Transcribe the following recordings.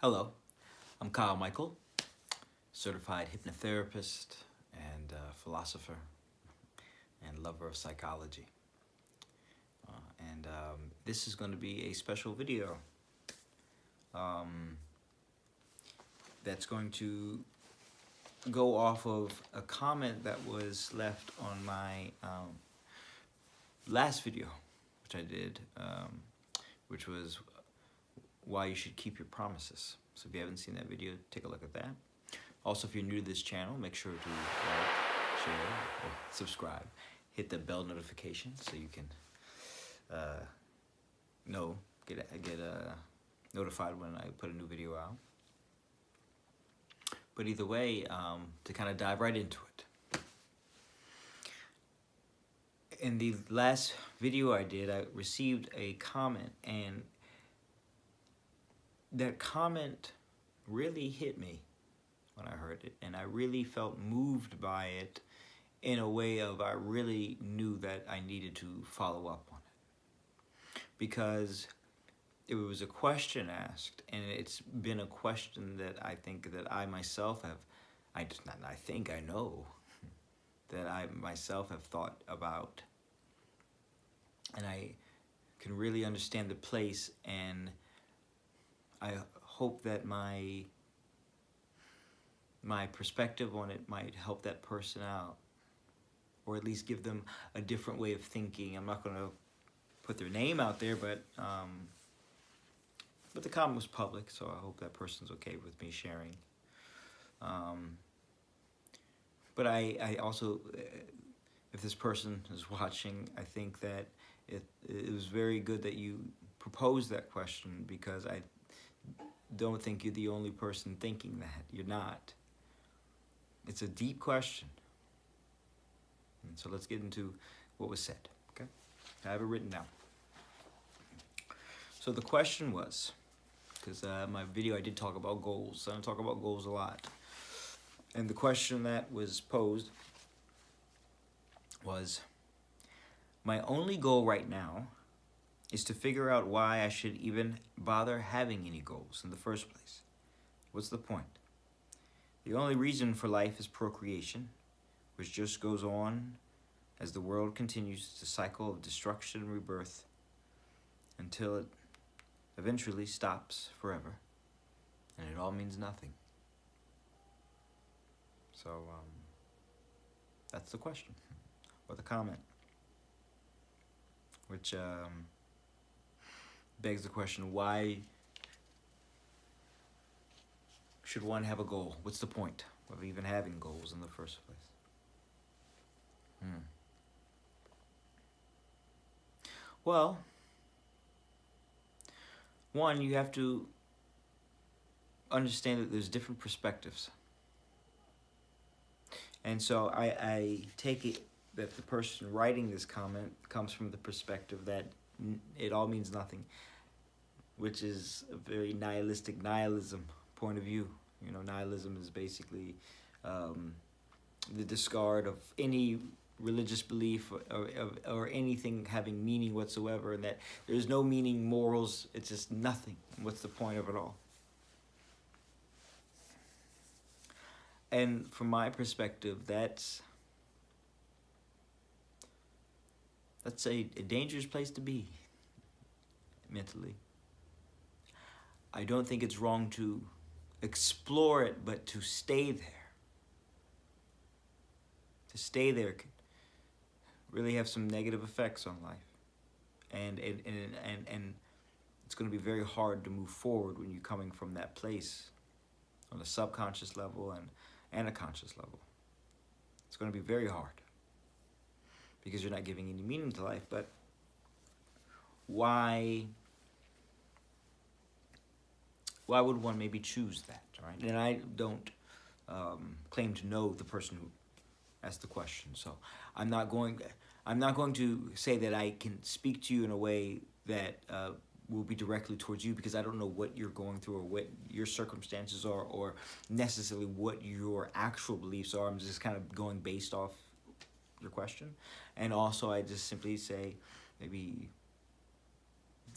Hello, I'm Kyle Michael, certified hypnotherapist and philosopher and lover of psychology. This is going to be a special video um, that's going to go off of a comment that was left on my last video, which I did, which was why you should keep your promises. So if you haven't seen that video, take a look at that. Also, if you're new to this channel, make sure to like, share, or subscribe. Hit the bell notification so you can get notified when I put a new video out. But either way, to kind of dive right into it. In the last video I did, I received a comment, and that comment really hit me when I heard it, and I really felt moved by it in a way of I really knew that I needed to follow up on it, because it was a question asked, and it's been a question that I think that I myself have, I know that I myself have thought about, and I can really understand the place, and I hope that my perspective on it might help that person out, or at least give them a different way of thinking. I'm not going to put their name out there, but the comment was public, so I hope that person's okay with me sharing. But I also, if this person is watching, I think that it was very good that you proposed that question, because I don't think you're the only person thinking that. You're not. It's a deep question. And so let's get into what was said, okay? I have it written down. So the question was, because my video I did talk about goals. I don't talk about goals a lot. And the question that was posed was, my only goal right now is to figure out why I should even bother having any goals in the first place. What's the point? The only reason for life is procreation, which just goes on as the world continues the cycle of destruction and rebirth until it eventually stops forever, and it all means nothing. So that's the question, or the comment, which begs the question, why should one have a goal? What's the point of even having goals in the first place? Well, one, you have to understand that there's different perspectives. And so I take it that the person writing this comment comes from the perspective that it all means nothing, which is a very nihilism point of view. You know, nihilism is basically the discard of any religious belief or anything having meaning whatsoever, and that there's no meaning, morals, it's just nothing. What's the point of it all? And from my perspective, that's a dangerous place to be mentally. I don't think it's wrong to explore it, but to stay there. To stay there can really have some negative effects on life. And it's going to be very hard to move forward when you're coming from that place on a subconscious level and a conscious level. It's going to be very hard because you're not giving any meaning to life. But why would one maybe choose that, right? And I don't claim to know the person who asked the question, so I'm not going to say that I can speak to you in a way that will be directly towards you, because I don't know what you're going through or what your circumstances are, or necessarily what your actual beliefs are. I'm just kind of going based off your question. And also I just simply say, maybe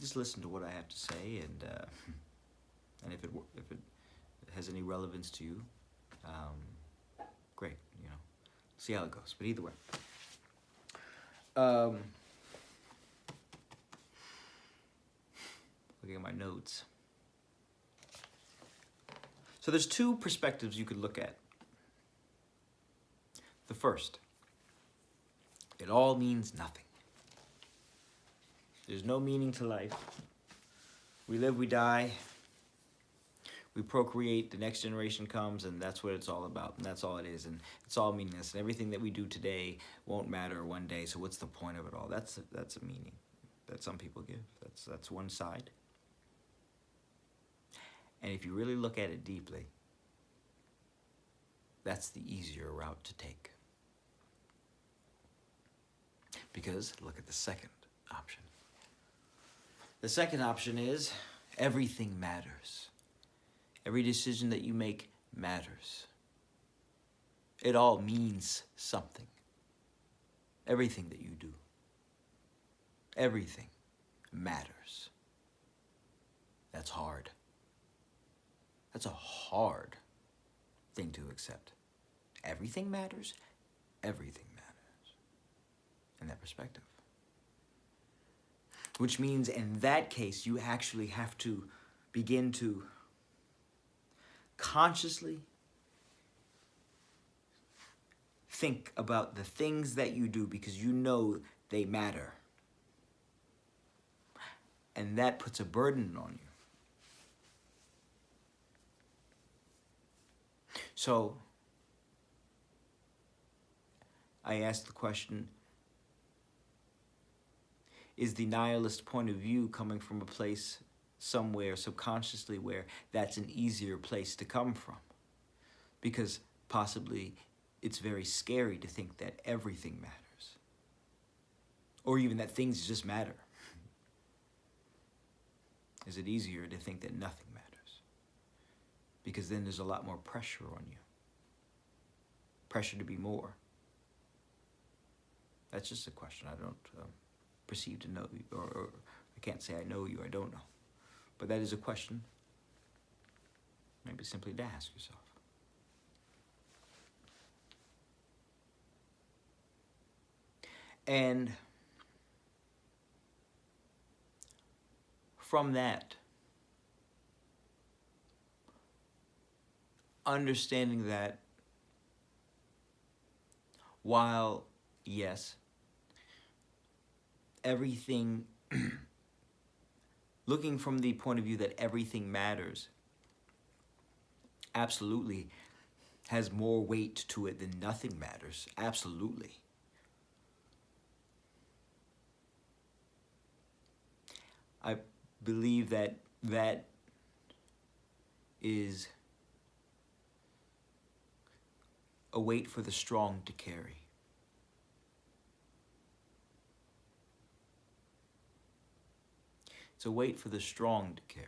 just listen to what I have to say, and And if it has any relevance to you, great. See how it goes. But either way, looking at my notes. So there's two perspectives you could look at. The first, it all means nothing. There's no meaning to life. We live, we die, we procreate, the next generation comes, and that's what it's all about, and that's all it is, and it's all meaningless, and everything that we do today won't matter one day, so what's the point of it all? That's a meaning that some people give. That's one side. And if you really look at it deeply, that's the easier route to take. Because look at the second option. The second option is everything matters. Every decision that you make matters. It all means something. Everything that you do. Everything matters. That's hard. That's a hard thing to accept. Everything matters. Everything matters. In that perspective. Which means in that case, you actually have to begin to consciously think about the things that you do because you know they matter. And that puts a burden on you. So, I asked the question, is the nihilist point of view coming from a place somewhere subconsciously where that's an easier place to come from? Because possibly it's very scary to think that everything matters. Or even that things just matter. Is it easier to think that nothing matters? Because then there's a lot more pressure on you. Pressure to be more. That's just a question. I don't perceive to know you, or I can't say I know you, I don't know. But that is a question, maybe simply to ask yourself. And from that, understanding that while, yes, everything, looking from the point of view that everything matters, absolutely has more weight to it than nothing matters. Absolutely. I believe that that is a weight for the strong to carry. It's a weight for the strong to carry,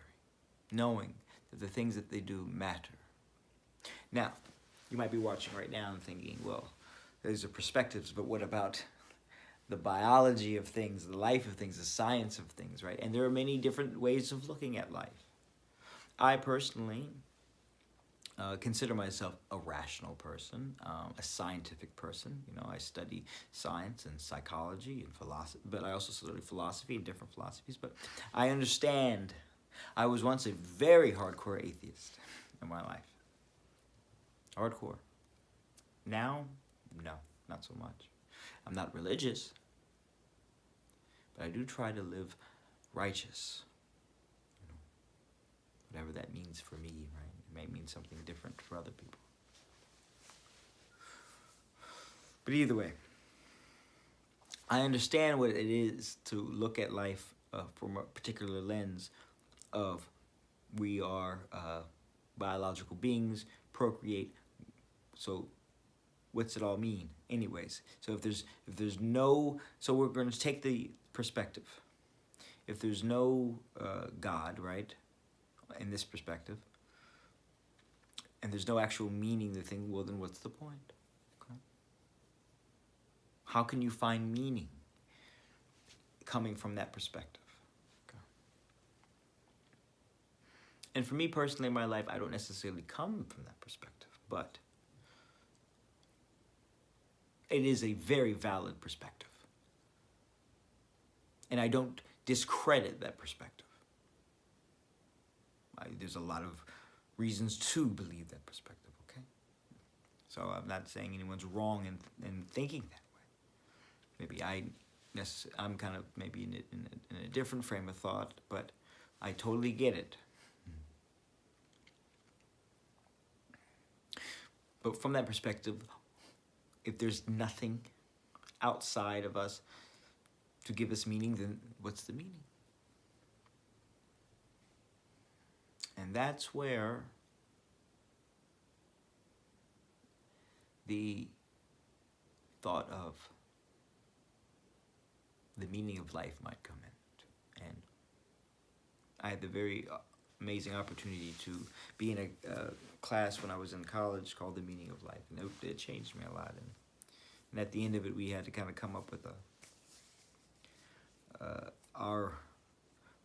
knowing that the things that they do matter. Now, you might be watching right now and thinking, well, those are perspectives, but what about the biology of things, the life of things, the science of things, right? And there are many different ways of looking at life. I personally consider myself a rational person, a scientific person. You know, I study science and psychology and philosophy, but I also study philosophy and different philosophies. But I understand. I was once a very hardcore atheist in my life. Hardcore. Now, no, not so much. I'm not religious, but I do try to live righteous. You know, whatever that means for me, right? It may mean something different for other people. But either way, I understand what it is to look at life from a particular lens of we are biological beings, procreate, so what's it all mean anyways? So if there's no, so we're going to take the perspective. If there's no God, right, in this perspective, and there's no actual meaning to the thing, well then what's the point? Okay. How can you find meaning coming from that perspective? Okay. And for me personally in my life, I don't necessarily come from that perspective, but it is a very valid perspective. And I don't discredit that perspective. There's a lot of reasons to believe that perspective, okay? So I'm not saying anyone's wrong in thinking that way. Maybe I'm kind of maybe in a different frame of thought, but I totally get it. But from that perspective, if there's nothing outside of us to give us meaning, then what's the meaning? And that's where the thought of the meaning of life might come in. And I had the very amazing opportunity to be in a class when I was in college called The Meaning of Life. And it changed me a lot. And at the end of it, we had to kind of come up with our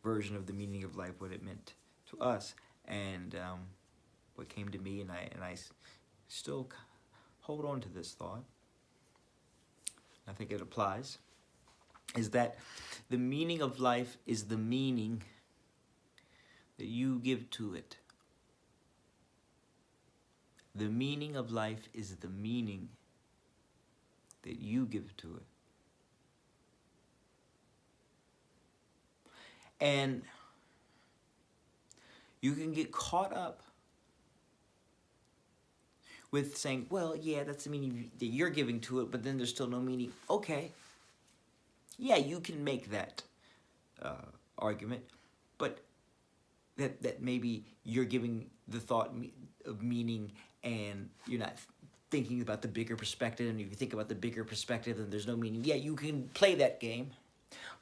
version of the meaning of life, what it meant to us. And what came to me, and I still hold on to this thought, I think it applies, is that the meaning of life is the meaning that you give to it. The meaning of life is the meaning that you give to it. And you can get caught up with saying, well, yeah, that's the meaning that you're giving to it, but then there's still no meaning. Okay. Yeah, you can make that argument, but that maybe you're giving the thought of meaning and you're not thinking about the bigger perspective, and if you think about the bigger perspective, then there's no meaning. Yeah, you can play that game,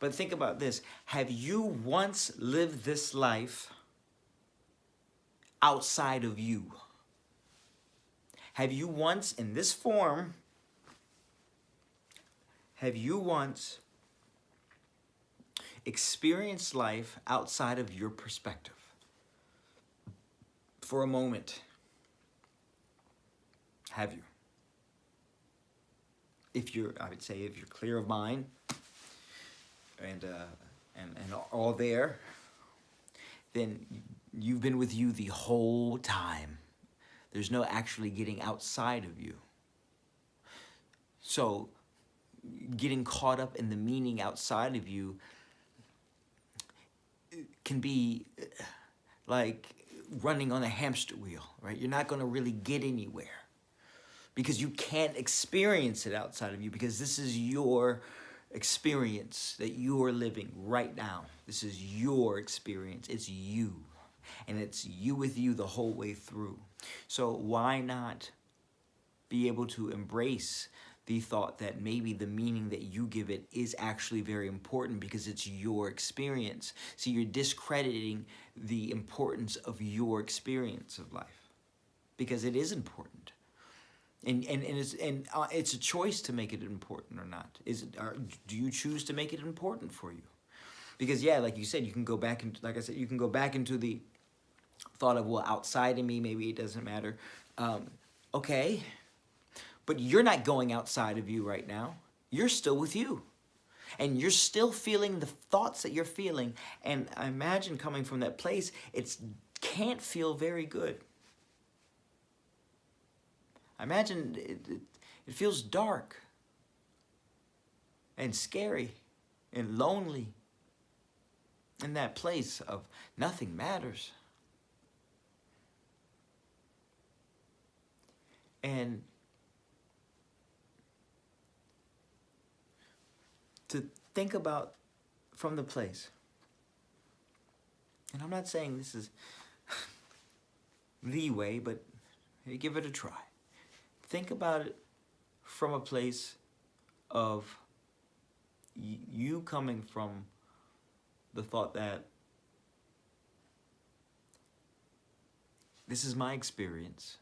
but think about this. Have you once lived this life outside of you? Have you once, in this form, have you once experienced life outside of your perspective? For a moment. Have you? I would say if you're clear of mind and all there, then you've been with you the whole time. There's no actually getting outside of you. So getting caught up in the meaning outside of you can be like running on a hamster wheel, right? You're not going to really get anywhere because you can't experience it outside of you, because this is your experience that you are living right now. This is your experience. It's you. And it's you with you the whole way through. So why not be able to embrace the thought that maybe the meaning that you give it is actually very important because it's your experience. See, you're discrediting the importance of your experience of life because it is important. And it's a choice to make it important or not. Do you choose to make it important for you? Because yeah, like you said, you can go back into, like I said, you can go back into the thought of, well, outside of me, maybe it doesn't matter. Okay, but you're not going outside of you right now. You're still with you. And you're still feeling the thoughts that you're feeling. And I imagine coming from that place, it can't feel very good. I imagine it feels dark and scary and lonely in that place of nothing matters. And to think about from the place, and I'm not saying this is the way, but hey, give it a try. Think about it from a place of you coming from the thought that this is my experience.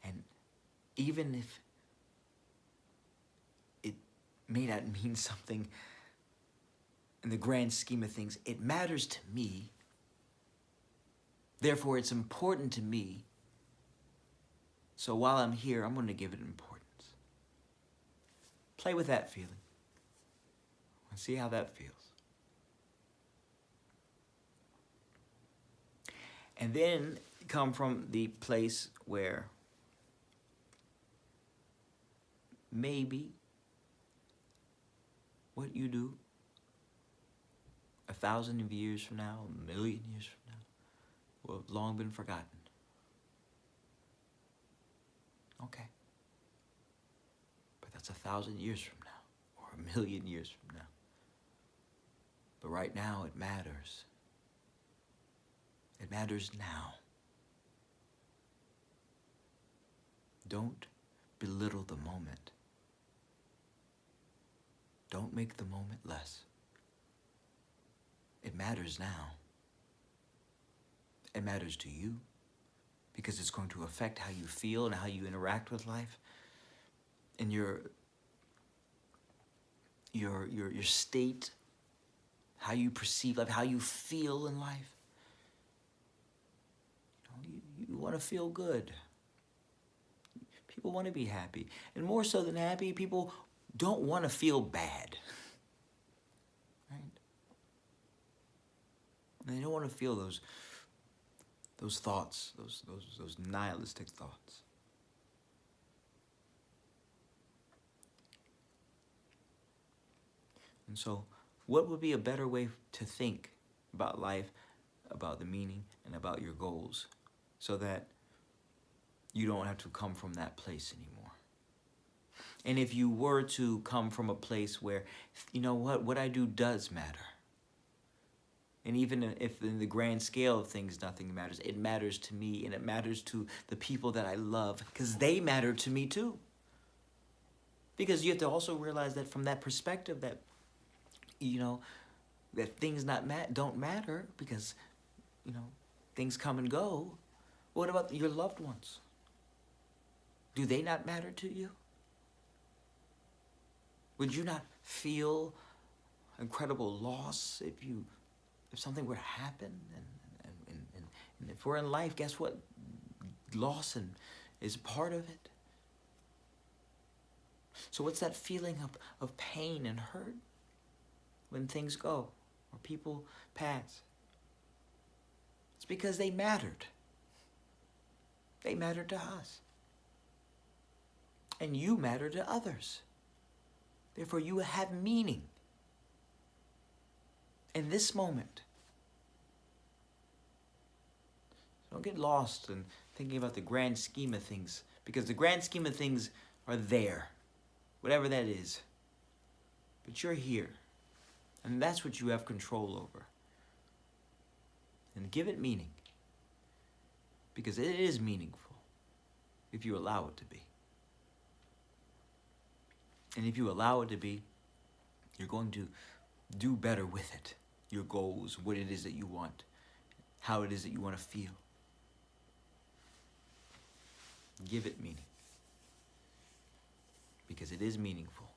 And even if it may not mean something in the grand scheme of things, it matters to me. Therefore, it's important to me. So while I'm here, I'm going to give it importance. Play with that feeling and see how that feels. And then come from the place where maybe what you do 1,000 years from now, 1,000,000 years from now, will have long been forgotten. Okay. But that's 1,000 years from now, or 1,000,000 years from now. But right now, it matters. It matters now. Don't belittle the moment. Don't make the moment less. It matters now. It matters to you because it's going to affect how you feel and how you interact with life and your state, how you perceive life, how you feel in life. You want to feel good. People want to be happy. And more so than happy, people don't want to feel bad. Right? And they don't want to feel those thoughts, those nihilistic thoughts. And so, what would be a better way to think about life, about the meaning, and about your goals, so that you don't have to come from that place anymore? And if you were to come from a place where, you know what I do does matter. And even if in the grand scale of things nothing matters, it matters to me and it matters to the people that I love because they matter to me too. Because you have to also realize that from that perspective that, that things don't matter because, things come and go. What about your loved ones? Do they not matter to you? Would you not feel incredible loss if something were to happen? And if we're in life, guess what? Loss is part of it. So what's that feeling of pain and hurt when things go or people pass? It's because they mattered. They mattered to us. And you matter to others. Therefore, you have meaning in this moment. Don't get lost in thinking about the grand scheme of things, because the grand scheme of things are there, whatever that is. But you're here, and that's what you have control over. And give it meaning, because it is meaningful if you allow it to be. And if you allow it to be, you're going to do better with it. Your goals, what it is that you want, how it is that you want to feel. Give it meaning. Because it is meaningful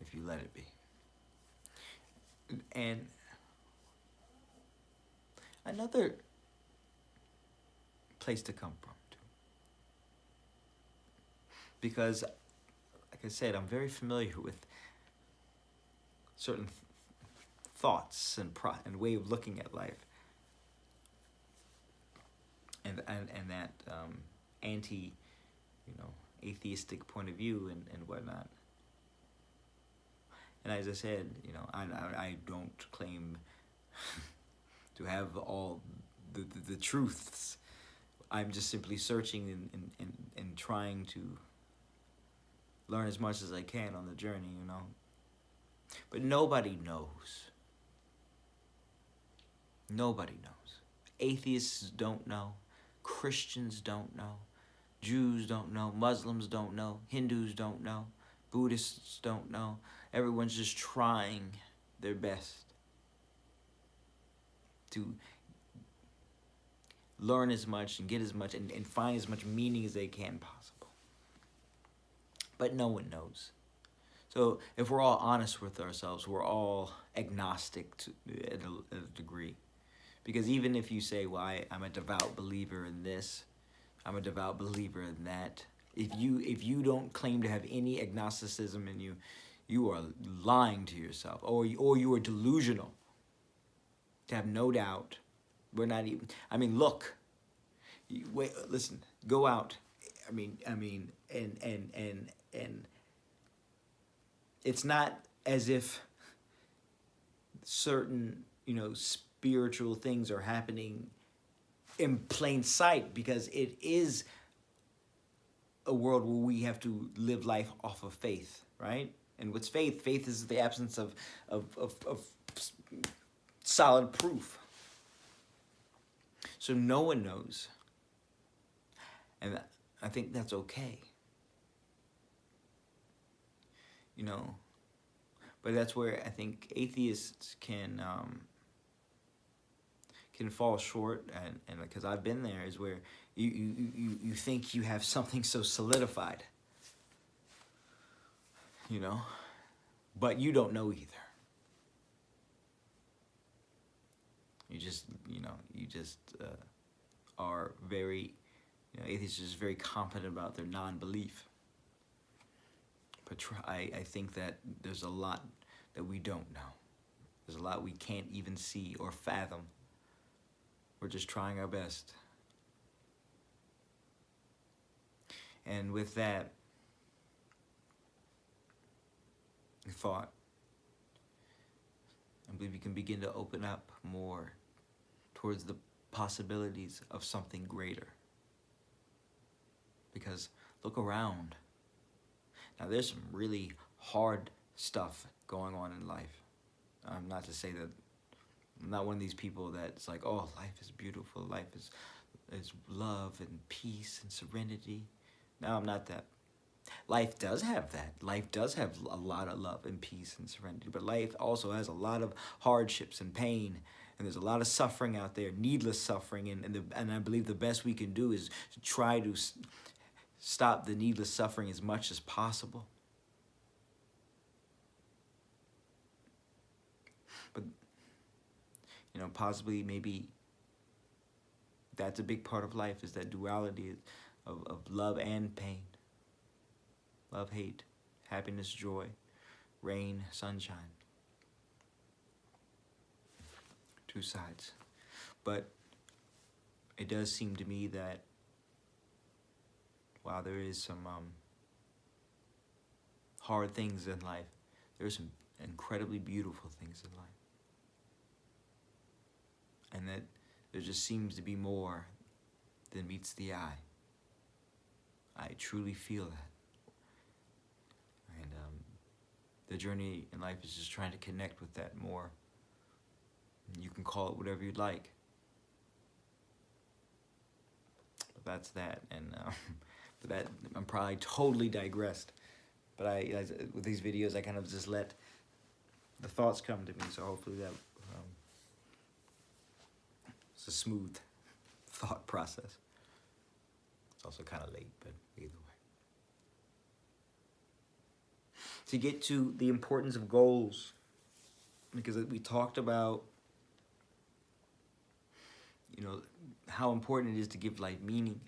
if you let it be. And another place to come from, too. Because, like I said, I'm very familiar with certain thoughts and way of looking at life, and that anti, atheistic point of view and whatnot. And as I said, I don't claim to have all the truths. I'm just simply searching and trying to learn as much as I can on the journey, But nobody knows. Nobody knows. Atheists don't know. Christians don't know. Jews don't know. Muslims don't know. Hindus don't know. Buddhists don't know. Everyone's just trying their best to learn as much and get as much and find as much meaning as they can possible. But no one knows. So if we're all honest with ourselves, we're all agnostic at a degree. Because even if you say, well, I'm a devout believer in this, I'm a devout believer in that, if you don't claim to have any agnosticism in you, you are lying to yourself, or you are delusional. To have no doubt, we're not even. I mean, look. Wait, listen. Go out. And it's not as if certain spiritual things are happening in plain sight, because it is a world where we have to live life off of faith, right? And what's faith? Faith is the absence of solid proof. So no one knows. And I think that's okay. But that's where I think atheists can fall short, and because I've been there, is where you think you have something so solidified, but you don't know either. You just are very, atheists are just very confident about their non-belief. But I think that there's a lot that we don't know. There's a lot we can't even see or fathom. We're just trying our best. And with that thought, I believe we can begin to open up more towards the possibilities of something greater. Because look around. Now, there's some really hard stuff going on in life. Not to say that I'm not one of these people that's like, oh, life is beautiful. Life is love and peace and serenity. No, I'm not that. Life does have that. Life does have a lot of love and peace and serenity. But life also has a lot of hardships and pain. And there's a lot of suffering out there, needless suffering. And I believe the best we can do is to try to stop the needless suffering as much as possible. But, possibly maybe that's a big part of life, is that duality of love and pain. Love, hate, happiness, joy, rain, sunshine. Two sides. But it does seem to me that while there is some hard things in life, there's some incredibly beautiful things in life. And that there just seems to be more than meets the eye. I truly feel that. And the journey in life is just trying to connect with that more. You can call it whatever you'd like. But that's that. And but that, I'm probably totally digressed. But with these videos, I kind of just let the thoughts come to me. So hopefully that it's a smooth thought process. It's also kind of late, but either way. To get to the importance of goals, because we talked about, how important it is to give life meaning.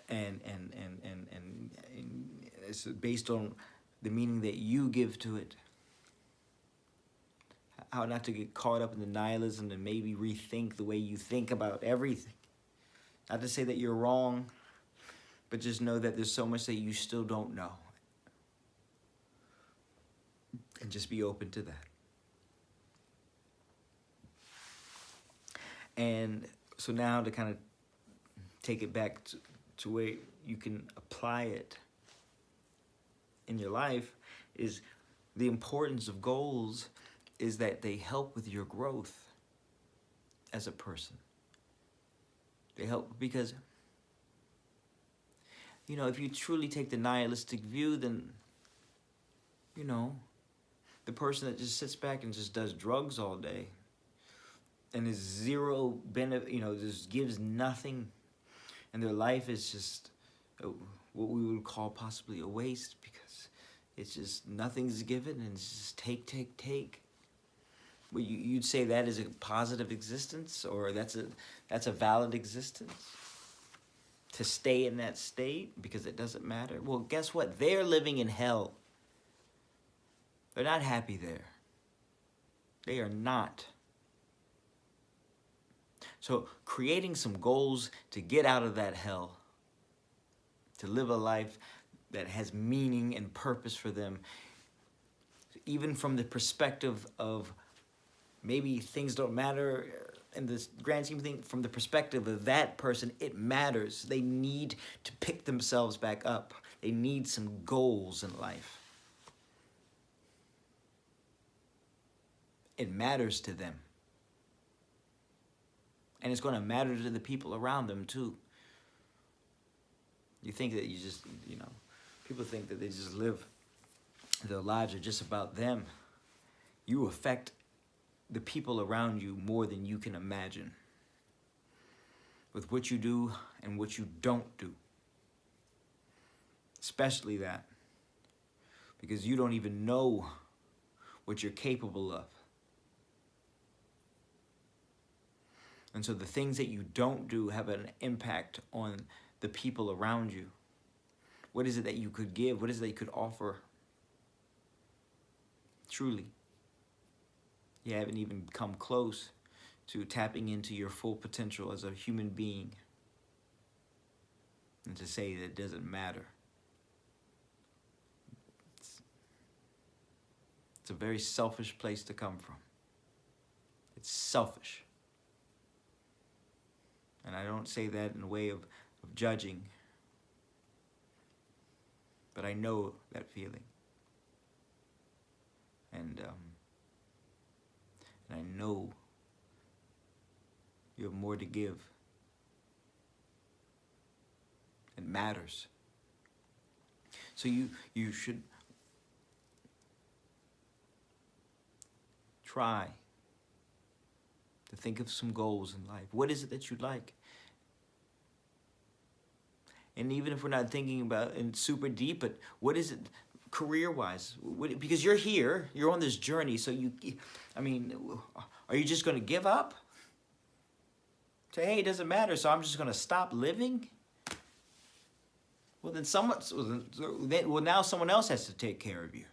And it's based on the meaning that you give to it. How not to get caught up in the nihilism and maybe rethink the way you think about everything. Not to say that you're wrong, but just know that there's so much that you still don't know. And just be open to that. And so now to kind of take it back to where you can apply it in your life, is the importance of goals is that they help with your growth as a person. They help because, if you truly take the nihilistic view, then, the person that just sits back and just does drugs all day and is zero benefit, just gives nothing, and their life is just what we would call possibly a waste, because It's just nothing's given, and it's just take, take, take. Well, you'd say that is a positive existence, or that's a valid existence? To stay in that state because it doesn't matter? Well, guess what? They're living in hell. They're not happy there. They are not. So creating some goals to get out of that hell, to live a life that has meaning and purpose for them, even from the perspective of maybe things don't matter in this grand scheme of things, from the perspective of that person, it matters. They need to pick themselves back up. They need some goals in life. It matters to them. And it's going to matter to the people around them too. You think that you just, people think that they just live, their lives are just about them. You affect the people around you more than you can imagine with what you do and what you don't do. Especially that. Because you don't even know what you're capable of. And so the things that you don't do have an impact on the people around you. What is it that you could give? What is it that you could offer? Truly. You haven't even come close to tapping into your full potential as a human being. And to say that it doesn't matter. It's a very selfish place to come from. It's selfish. And I don't say that in a way of judging. But I know that feeling. And I know you have more to give. It matters. So you should try to think of some goals in life. What is it that you'd like? And even if we're not thinking about it super deep, but what is it career-wise? Because you're here, you're on this journey, so are you just going to give up? Say, hey, it doesn't matter, so I'm just going to stop living? Well, then now someone else has to take care of you.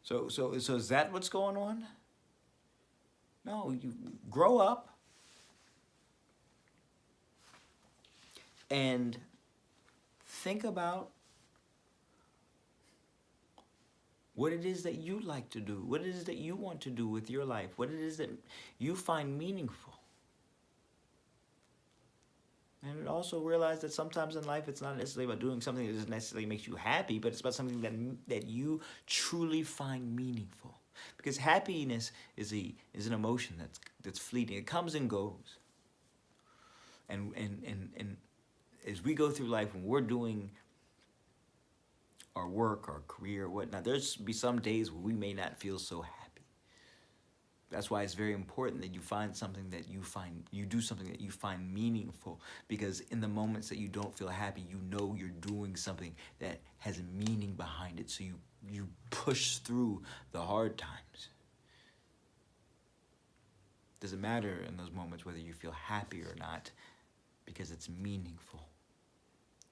So is that what's going on? No, you grow up and think about what it is that you like to do, what it is that you want to do with your life, what it is that you find meaningful. And also realize that sometimes in life it's not necessarily about doing something that doesn't necessarily makes you happy, but it's about something that you truly find meaningful. Because happiness is an emotion that's fleeting. It comes and goes. And as we go through life, when we're doing our work, our career, whatnot, there's be some days where we may not feel so happy. That's why it's very important that you find something that you do something that you find meaningful. Because in the moments that you don't feel happy, you know you're doing something that has meaning behind it. So you push through the hard times. Doesn't matter in those moments whether you feel happy or not, because it's meaningful.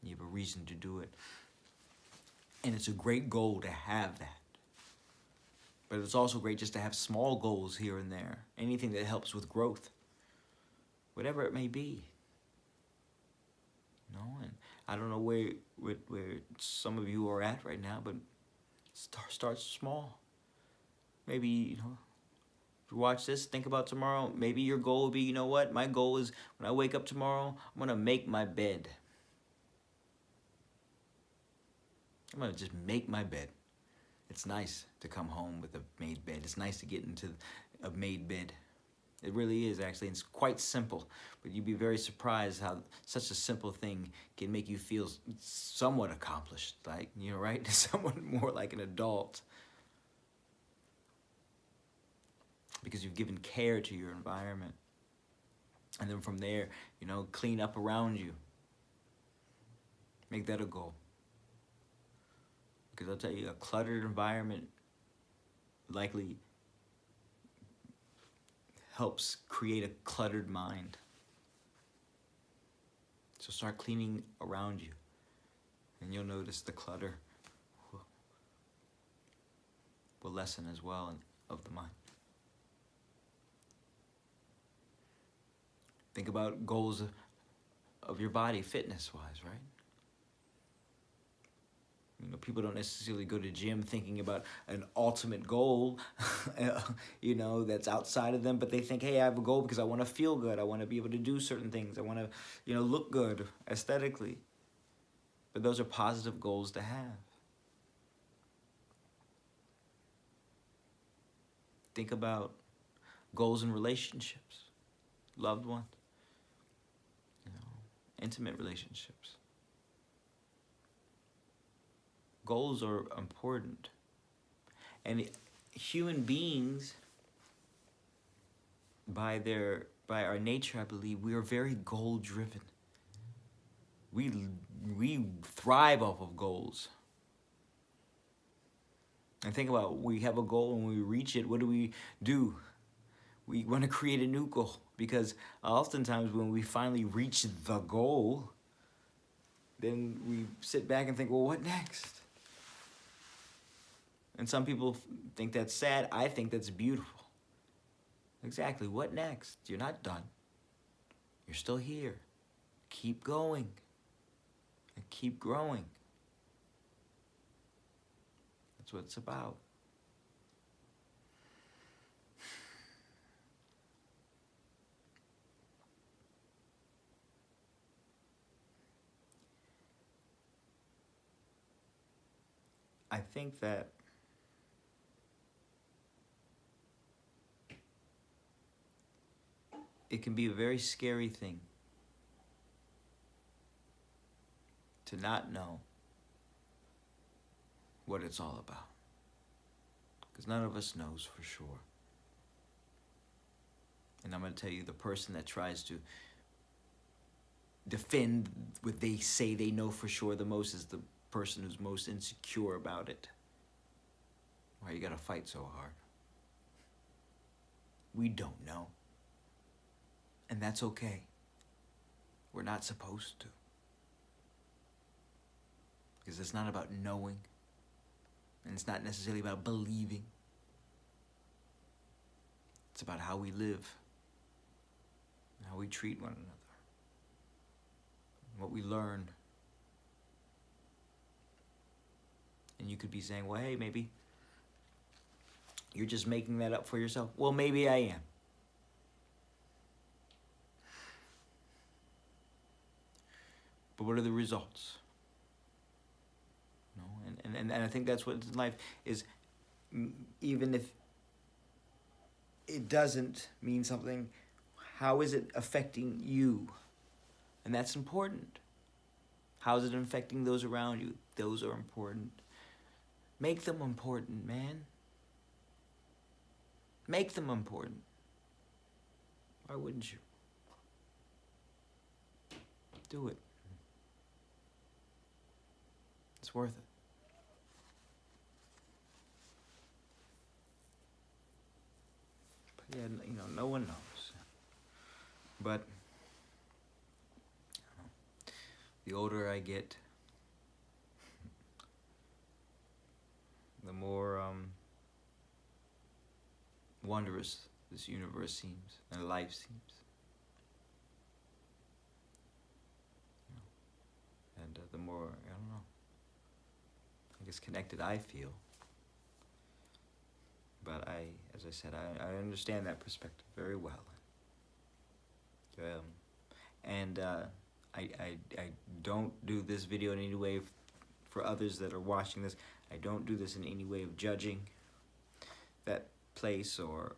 You have a reason to do it. And it's a great goal to have that. But it's also great just to have small goals here and there. Anything that helps with growth. Whatever it may be. And I don't know where some of you are at right now, but start small. Maybe, if you watch this, think about tomorrow. Maybe your goal will be, my goal is when I wake up tomorrow, I'm going to make my bed. I'm going to just make my bed. It's nice to come home with a made bed. It's nice to get into a made bed. It really is, actually. It's quite simple, but you'd be very surprised how such a simple thing can make you feel somewhat accomplished, right? Somewhat more like an adult. Because you've given care to your environment. And then from there, clean up around you. Make that a goal. Because I'll tell you, a cluttered environment likely helps create a cluttered mind. So start cleaning around you, and you'll notice the clutter will lessen as well of the mind. Think about goals of your body, fitness-wise, right? You know, people don't necessarily go to gym thinking about an ultimate goal, you know, that's outside of them, but they think, hey, I have a goal because I want to feel good. I want to be able to do certain things. I want to, you know, look good aesthetically. But those are positive goals to have. Think about goals in relationships, loved ones, you know, intimate relationships. Goals are important. And human beings, by our nature, I believe, we are very goal-driven. We thrive off of goals. And think about, we have a goal and when we reach it, what do? We want to create a new goal, because oftentimes when we finally reach the goal, then we sit back and think, well, what next? And some people think that's sad. I think that's beautiful. Exactly, what next? You're not done. You're still here. Keep going and keep growing. That's what it's about. I think that it can be a very scary thing to not know what it's all about, because none of us knows for sure. And I'm going to tell you, the person that tries to defend what they say they know for sure the most is the person who's most insecure about it. Why you got to fight so hard? We don't know. And that's okay. We're not supposed to. Because it's not about knowing. And it's not necessarily about believing. It's about how we live. And how we treat one another. And what we learn. And you could be saying, well, hey, maybe you're just making that up for yourself. Well, maybe I am. But what are the results? And I think that's what in life is, even if it doesn't mean something, how is it affecting you? And that's important. How is it affecting those around you? Those are important. Make them important, man. Make them important. Why wouldn't you? Do it. It's worth it. But yeah, you know, no one knows. But the older I get, the more wondrous this universe seems and life seems. And the more, I don't know, I guess connected I feel. But as I said, I understand that perspective very well. And I don't do this video in any way for others that are watching this. I don't do this in any way of judging that place or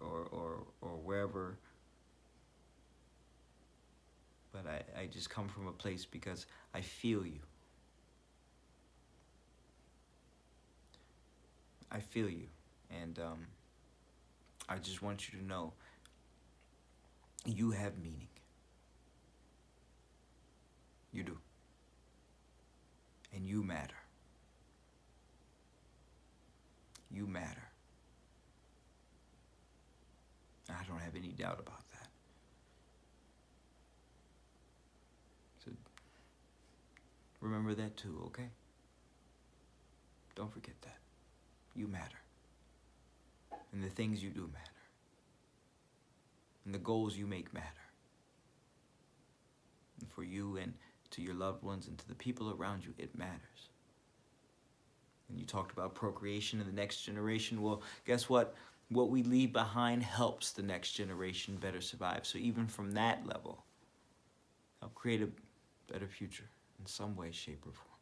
wherever. But I just come from a place because I feel you. I feel you. And I just want you to know you have meaning. You do. And you matter. You matter. I don't have any doubt about that. So remember that too, okay? Don't forget that. You matter. And the things you do matter. And the goals you make matter. And for you and to your loved ones and to the people around you, it matters. And you talked about procreation and the next generation. Well, guess what? What we leave behind helps the next generation better survive. So even from that level, help create a better future in some way, shape, or form.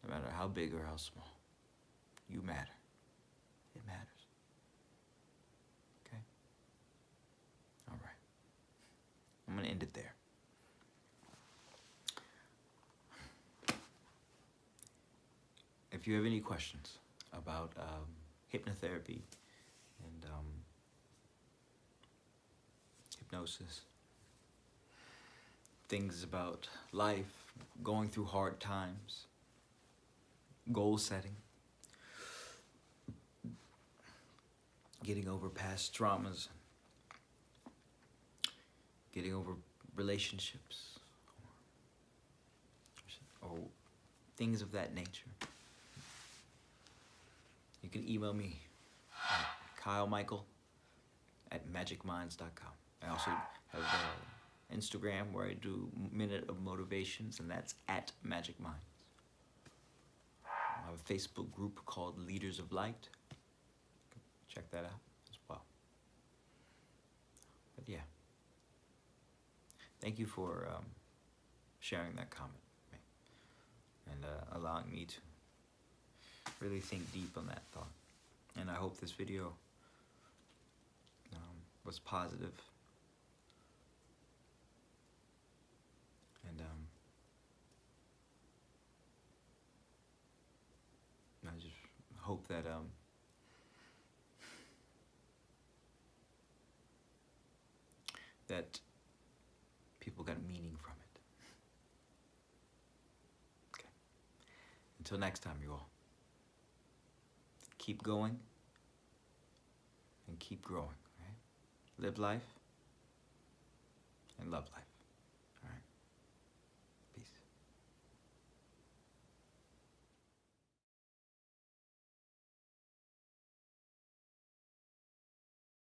No matter how big or how small. You matter. It matters. Okay? All right. I'm going to end it there. If you have any questions about hypnotherapy and hypnosis, things about life, going through hard times, goal setting, getting over past traumas, getting over relationships, or things of that nature, you can email me at kylemichael@magicminds.com. I also have Instagram where I do Minute of Motivations, and that's at Magic Minds. I have a Facebook group called Leaders of Light. Check that out as well. But yeah, thank you for sharing that comment with me and allowing me to really think deep on that thought. And I hope this video was positive. And I just hope that that people got meaning from it. Okay. Until next time, you all. Keep going and keep growing. Right? Live life and love life.